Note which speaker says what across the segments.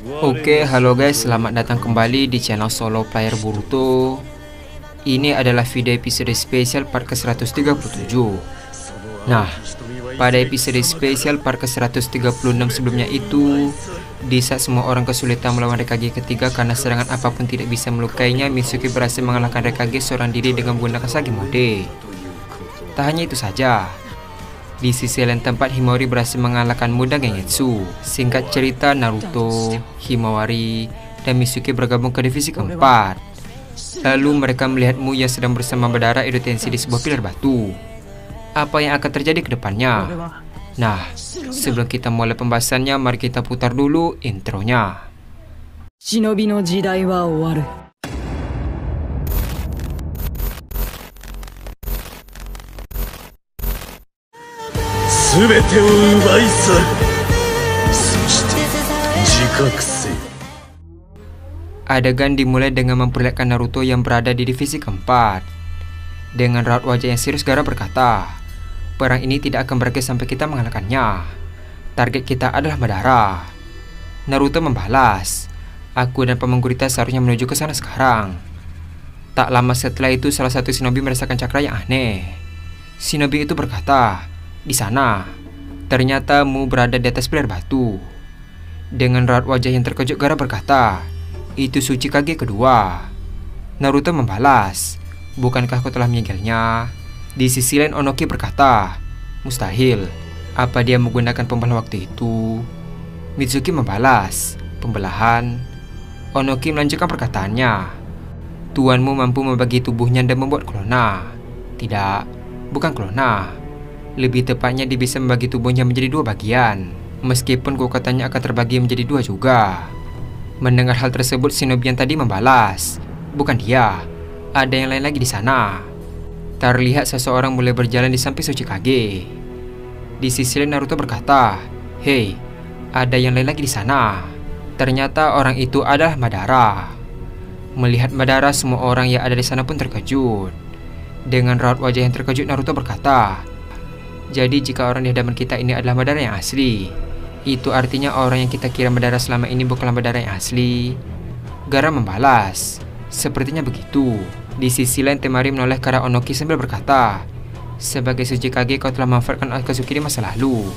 Speaker 1: Oke, halo guys, selamat datang kembali di channel Solo Player Boruto. Ini adalah video episode spesial part ke-137. Nah, pada episode spesial part ke-136 sebelumnya itu, di saat semua orang kesulitan melawan Raikage ketiga karena serangan apapun tidak bisa melukainya, Mitsuki berhasil mengalahkan Raikage seorang diri dengan menggunakan Sage Mode. Tak hanya itu saja, di sisi lain tempat Himawari berhasil mengalahkan muda Gengetsu. Singkat cerita, Naruto, Himawari, dan Mitsuki bergabung ke divisi keempat. Lalu mereka melihat Mu yang sedang bersama Madara Edo Tensei di sebuah pilar batu. Apa yang akan terjadi ke depannya? Nah, sebelum kita mulai pembahasannya, mari kita putar dulu intronya.
Speaker 2: Shinobi no jidai wa owaru. Adegan dimulai dengan memperlihatkan Naruto yang berada di divisi keempat. Dengan raut wajah yang serius, Gaara berkata, "Perang ini tidak akan berakhir sampai kita mengalahkannya. Target kita adalah Madara." Naruto membalas, "Aku dan Paman Gurita seharusnya menuju ke sana sekarang." Tak lama setelah itu, salah satu shinobi merasakan cakra yang aneh. Shinobi itu berkata, "Di sana." Ternyata Mu berada di atas pilar batu. Dengan raut wajah yang terkejut, Gaara berkata, "Itu Tsuchikage kedua." Naruto membalas, "Bukankah kau telah menyegelnya?" Di sisi lain, Onoki berkata, "Mustahil. Apa dia menggunakan pembelah waktu itu?" Mitsuki membalas, "Pembelahan." Onoki melanjutkan perkataannya, "Tuanmu mampu membagi tubuhnya dan membuat klona." "Tidak, bukan klona. Lebih tepatnya dia bisa membagi tubuhnya menjadi dua bagian. Meskipun kekuatannya akan terbagi menjadi dua juga." Mendengar hal tersebut, shinobi yang tadi membalas, "Bukan dia. Ada yang lain lagi di sana." Terlihat seseorang mulai berjalan di samping Tsuchikage. Di sisi lain, Naruto berkata, "Hei, ada yang lain lagi di sana." Ternyata orang itu adalah Madara. Melihat Madara, semua orang yang ada di sana pun terkejut. Dengan raut wajah yang terkejut, Naruto berkata, "Jadi jika orang di hadapan kita ini adalah Madara yang asli, itu artinya orang yang kita kira Madara selama ini bukanlah Madara yang asli." Gaara membalas, "Sepertinya begitu." Di sisi lain, Temari menoleh ke arah Onoki sambil berkata, "Sebagai Tsuchikage, kau telah memanfaatkan Akatsuki di masa lalu.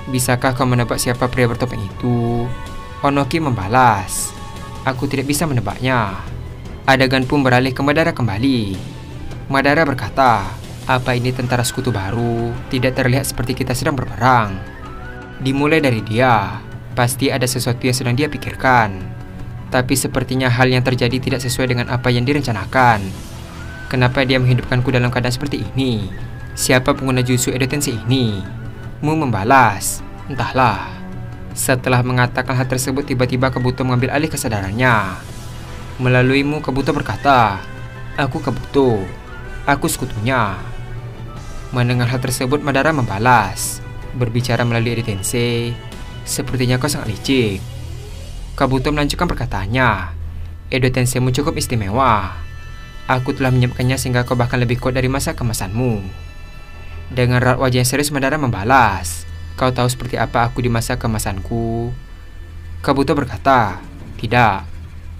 Speaker 2: Bisakah kau menebak siapa pria bertopeng itu?" Onoki membalas, "Aku tidak bisa menebaknya." Adegan pun beralih ke Madara kembali. Madara berkata, "Apa ini tentara sekutu baru? Tidak terlihat seperti kita sedang berperang." Dimulai dari dia, pasti ada sesuatu yang sedang dia pikirkan. Tapi sepertinya hal yang terjadi tidak sesuai dengan apa yang direncanakan. Kenapa dia menghidupkanku dalam keadaan seperti ini? Siapa pengguna jutsu Edo Tensei ini? Mu membalas, "Entahlah." Setelah mengatakan hal tersebut, tiba-tiba Kabuto mengambil alih kesadarannya. Melalui Mu, Kabuto berkata, "Aku Kabuto. Aku sekutunya." Mendengar hal tersebut, Madara membalas, "Berbicara melalui Edo Tensei, sepertinya kau sangat licik." Kabuto melanjutkan perkataannya, "Edo Tenseimu cukup istimewa. Aku telah menyiapkannya sehingga kau bahkan lebih kuat dari masa kemasanmu." Dengan raut wajah yang serius, Madara membalas, "Kau tahu seperti apa aku di masa kemasanku?" Kabuto berkata, "Tidak.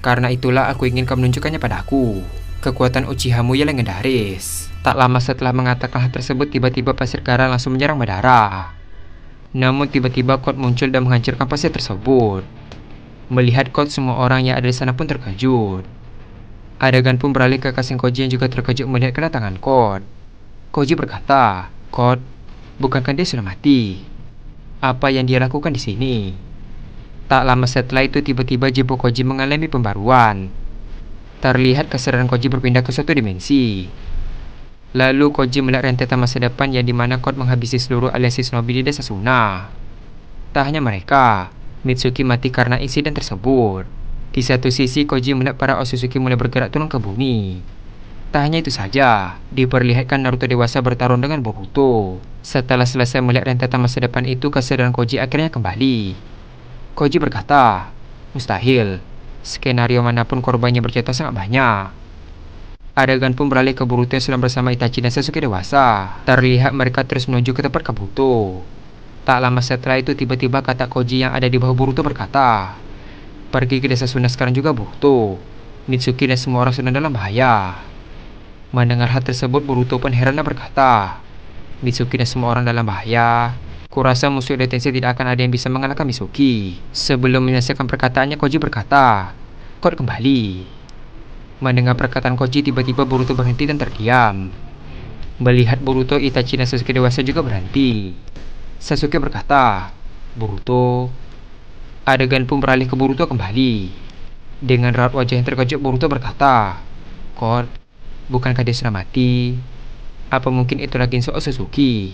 Speaker 2: Karena itulah aku ingin kau menunjukkannya padaku. Kekuatan Uchiha-mu yang legendaris." Tak lama setelah mengatakan hal tersebut, tiba-tiba pasir Gaara langsung menyerang Madara. Namun tiba-tiba Code muncul dan menghancurkan pasir tersebut. Melihat Code, semua orang yang ada di sana pun terkejut. Adegan pun beralih ke Kashin Koji yang juga terkejut melihat kedatangan Code. Koji berkata, "Code, bukankah dia sudah mati? Apa yang dia lakukan di sini?" Tak lama setelah itu, tiba-tiba jiwa Koji mengalami pembaruan. Terlihat kesadaran Koji berpindah ke suatu dimensi. Lalu Koji melihat rentetan masa depan yang dimana Code menghabisi seluruh aliansi shinobi di desa Suna. Tak hanya mereka, Mitsuki mati karena insiden tersebut. Di satu sisi, Koji melihat para Otsutsuki mulai bergerak turun ke bumi. Tak hanya itu saja, diperlihatkan Naruto dewasa bertarung dengan Boruto. Setelah selesai melihat rentetan masa depan itu, kesadaran Koji akhirnya kembali. Koji berkata, "Mustahil. Skenario manapun korbannya berjatuh sangat banyak." Adegan pun beralih ke Boruto yang sedang bersama Itachi dan Sasuke dewasa. Terlihat mereka terus menuju ke tempat Kabuto. Tak lama setelah itu, tiba-tiba kata Koji yang ada di bawah Boruto berkata, Pergi ke desa Suna sekarang juga, Boruto. Mitsuki dan semua orang sedang dalam bahaya. Mendengar hal tersebut, Boruto pun heran dan berkata, Mitsuki dan semua orang dalam bahaya. Kurasa musuh detensi tidak akan ada yang bisa mengalahkan Mitsuki. Sebelum menyelesaikan perkataannya, Koji berkata, Code kembali. Mendengar perkataan Koji, tiba-tiba Boruto berhenti dan terdiam. Melihat Boruto, Itachi dan Sasuke dewasa juga berhenti. Sasuke berkata, Boruto. Adegan pun beralih ke Boruto kembali. Dengan raut wajah yang terkejut, Boruto berkata, Code, bukankah dia sudah mati? Apa mungkin itulah Ginso Otsutsuki?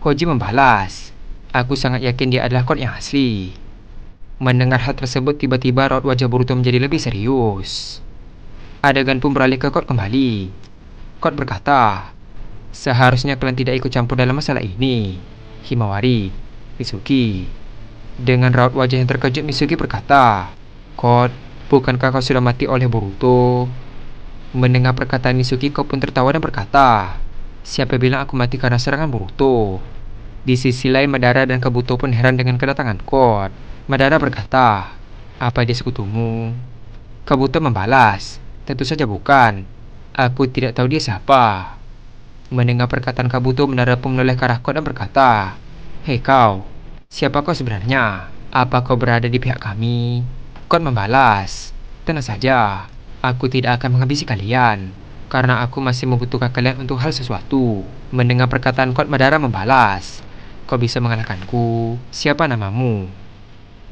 Speaker 2: Koji membalas, aku sangat yakin dia adalah Code yang asli. Mendengar hal tersebut, tiba-tiba raut wajah Boruto menjadi lebih serius. Adegan pun beralih ke Code kembali. Code berkata, seharusnya kalian tidak ikut campur dalam masalah ini, Himawari, Mitsuki. Dengan raut wajah yang terkejut, Mitsuki berkata, Code, bukankah kau sudah mati oleh Boruto? Mendengar perkataan Mitsuki, kau pun tertawa dan berkata, siapa bilang aku mati karena serangan Boruto? Di sisi lain, Madara dan Kabuto pun heran dengan kedatangan Code. Madara berkata, apa dia sekutumu? Kabuto membalas, tentu saja bukan. Aku tidak tahu dia siapa. Mendengar perkataan Kabuto, Madara pun menoleh ke arah Code dan berkata, hei kau, siapa kau sebenarnya? Apa kau berada di pihak kami? Code membalas, tenang saja. Aku tidak akan menghabisi kalian, karena aku masih membutuhkan kalian untuk hal sesuatu. Mendengar perkataan Code, Madara membalas, kau bisa mengalahkanku. Siapa namamu?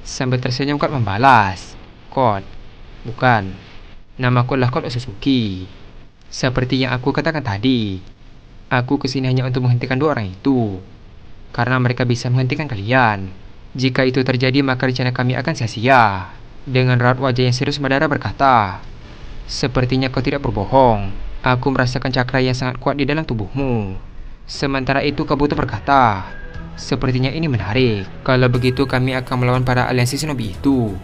Speaker 2: Sambil tersenyum, Code membalas, Code, bukan. Namaku adalah Code Otsutsuki. Seperti yang aku katakan tadi, aku kesini hanya untuk menghentikan dua orang itu, karena mereka bisa menghentikan kalian. Jika itu terjadi, maka rencana kami akan sia-sia. Dengan raut wajah yang serius, Madara berkata, sepertinya kau tidak berbohong. Aku merasakan cakra yang sangat kuat di dalam tubuhmu. Sementara itu, Kabuto berkata, sepertinya ini menarik. Kalau begitu, kami akan melawan para aliansi shinobi itu.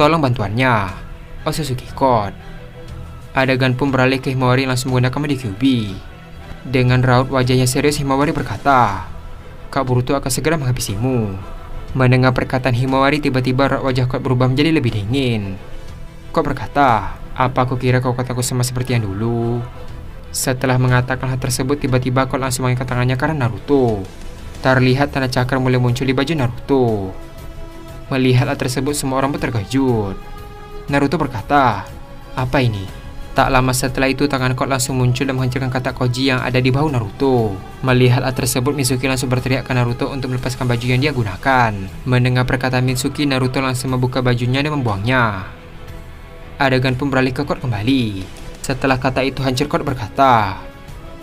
Speaker 2: Tolong bantuannya, Otsutsuki Code. Adegan pun beralih ke Himawari langsung menggunakan Medi Kyuubi. Dengan raut wajahnya serius, Himawari berkata, Kak Boruto akan segera menghabisimu. Mendengar perkataan Himawari, tiba-tiba raut wajah Code berubah menjadi lebih dingin. Code berkata, apa aku kira kau kataku sama seperti yang dulu? Setelah mengatakan hal tersebut, tiba-tiba Code langsung mengangkat tangannya ke arah Naruto. Terlihat tanda cakra mulai muncul di baju Naruto. Melihat hal tersebut, semua orang pun terkejut. Naruto berkata, apa ini? Tak lama setelah itu, tangan Code langsung muncul dan menghancurkan kata Koji yang ada di bahu Naruto. Melihat hal tersebut, Mitsuki langsung berteriak ke Naruto untuk melepaskan baju yang dia gunakan. Mendengar perkataan Mitsuki, Naruto langsung membuka bajunya dan membuangnya. Adegan pun beralih ke Code kembali. Setelah kata itu hancur, Code berkata,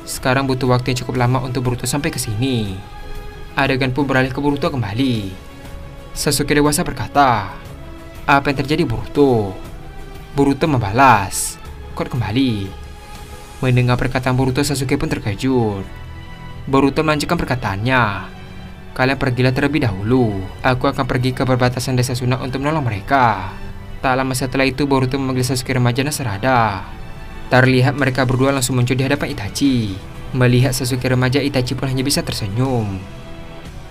Speaker 2: sekarang butuh waktu yang cukup lama untuk Boruto sampai ke sini. Adegan pun beralih ke Boruto kembali. Sasuke dewasa berkata, apa yang terjadi Boruto? Boruto membalas, Code kembali. Mendengar perkataan Boruto, Sasuke pun terkejut. Boruto melanjutkan perkataannya, kalian pergilah terlebih dahulu. Aku akan pergi ke perbatasan desa Suna untuk menolong mereka. Tak lama setelah itu, Boruto memanggil Sasuke remaja dan Sarada. Terlihat mereka berdua langsung muncul di hadapan Itachi. Melihat Sasuke remaja, Itachi pun hanya bisa tersenyum.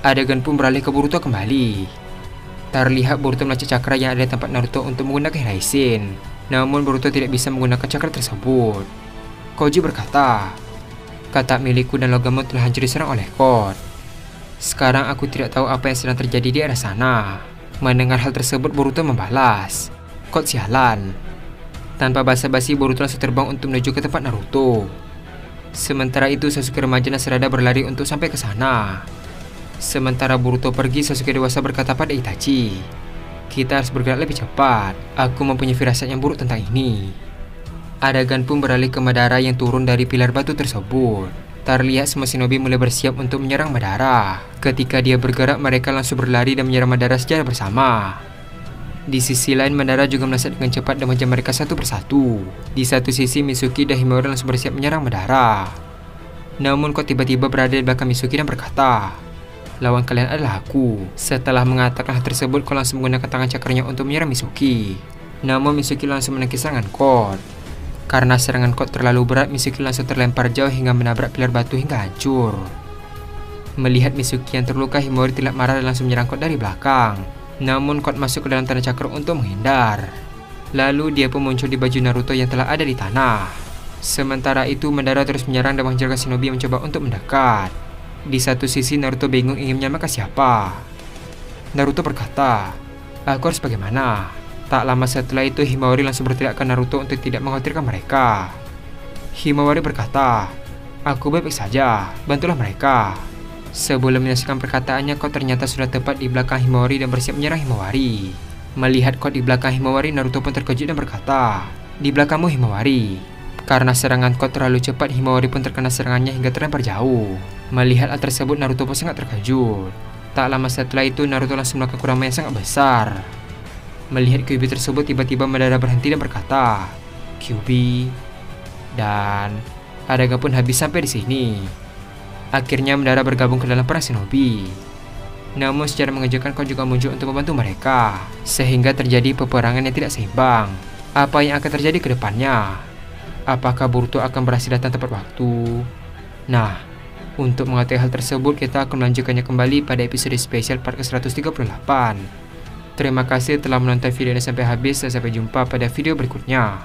Speaker 2: Adegan pun beralih ke Boruto kembali. Terlihat Boruto melacak cakra yang ada di tempat Naruto untuk menggunakan Raisen. Namun Boruto tidak bisa menggunakan cakra tersebut. Koji berkata, kata milikku dan logammu telah hancur diserang oleh Code. Sekarang aku tidak tahu apa yang sedang terjadi di arah sana. Mendengar hal tersebut, Boruto membalas, Code sialan. Tanpa basa-basi, Boruto langsung terbang untuk menuju ke tempat Naruto. Sementara itu, Sasuke remaja dan Sarada berlari untuk sampai ke sana. Sementara Boruto pergi, Sasuke dewasa berkata pada Itachi, kita harus bergerak lebih cepat. Aku mempunyai firasat yang buruk tentang ini. Adegan pun beralih ke Madara yang turun dari pilar batu tersebut. Terlihat semua shinobi mulai bersiap untuk menyerang Madara. Ketika dia bergerak, mereka langsung berlari dan menyerang Madara secara bersama. Di sisi lain, Madara juga melesat dengan cepat dan mengejar mereka satu persatu. Di satu sisi, Mitsuki dan Himawari langsung bersiap menyerang Madara. Namun Code tiba-tiba berada di belakang Mitsuki dan berkata, lawan kalian adalah aku. Setelah mengatakan hal tersebut, Code langsung menggunakan tangan cakranya untuk menyerang Mitsuki. Namun Mitsuki langsung menangkis serangan Code. Karena serangan Code terlalu berat, Mitsuki langsung terlempar jauh hingga menabrak pilar batu hingga hancur. Melihat Mitsuki yang terluka, Himawari tidak marah dan langsung menyerang Code dari belakang. Namun Quad masuk ke dalam tanah cakra untuk menghindar. Lalu dia pun muncul di baju Naruto yang telah ada di tanah. Sementara itu Madara terus menyerang dan menghancurkan shinobi yang mencoba untuk mendekat. Di satu sisi Naruto bingung ingin menyamakan siapa. Naruto berkata, "Aku harus bagaimana?" Tak lama setelah itu Himawari langsung berteriak ke Naruto untuk tidak mengkhawatirkan mereka. Himawari berkata, "Aku baik-baik saja, bantulah mereka." Sebelum menyaksikan perkataannya, Quad ternyata sudah tepat di belakang Himawari dan bersiap menyerang Himawari. Melihat Quad di belakang Himawari, Naruto pun terkejut dan berkata, "Di belakangmu Himawari." Karena serangan Quad terlalu cepat, Himawari pun terkena serangannya hingga terlempar jauh. Melihat hal tersebut, Naruto pun sangat terkejut. Tak lama setelah itu, Naruto langsung melakukan kurangan yang sangat besar. Melihat Kyuubi tersebut, tiba-tiba Madara berhenti dan berkata, "Kyuubi." Dan adegan pun habis sampai di sini. Akhirnya Madara bergabung ke dalam perang shinobi. Namun secara mengejutkan Quad juga muncul untuk membantu mereka, sehingga terjadi peperangan yang tidak seimbang. Apa yang akan terjadi ke depannya? Apakah Boruto akan berhasil datang tepat waktu? Nah, untuk mengetahui hal tersebut, kita akan melanjutkannya kembali pada episode spesial part ke-138. Terima kasih telah menonton video ini sampai habis dan sampai jumpa pada video berikutnya.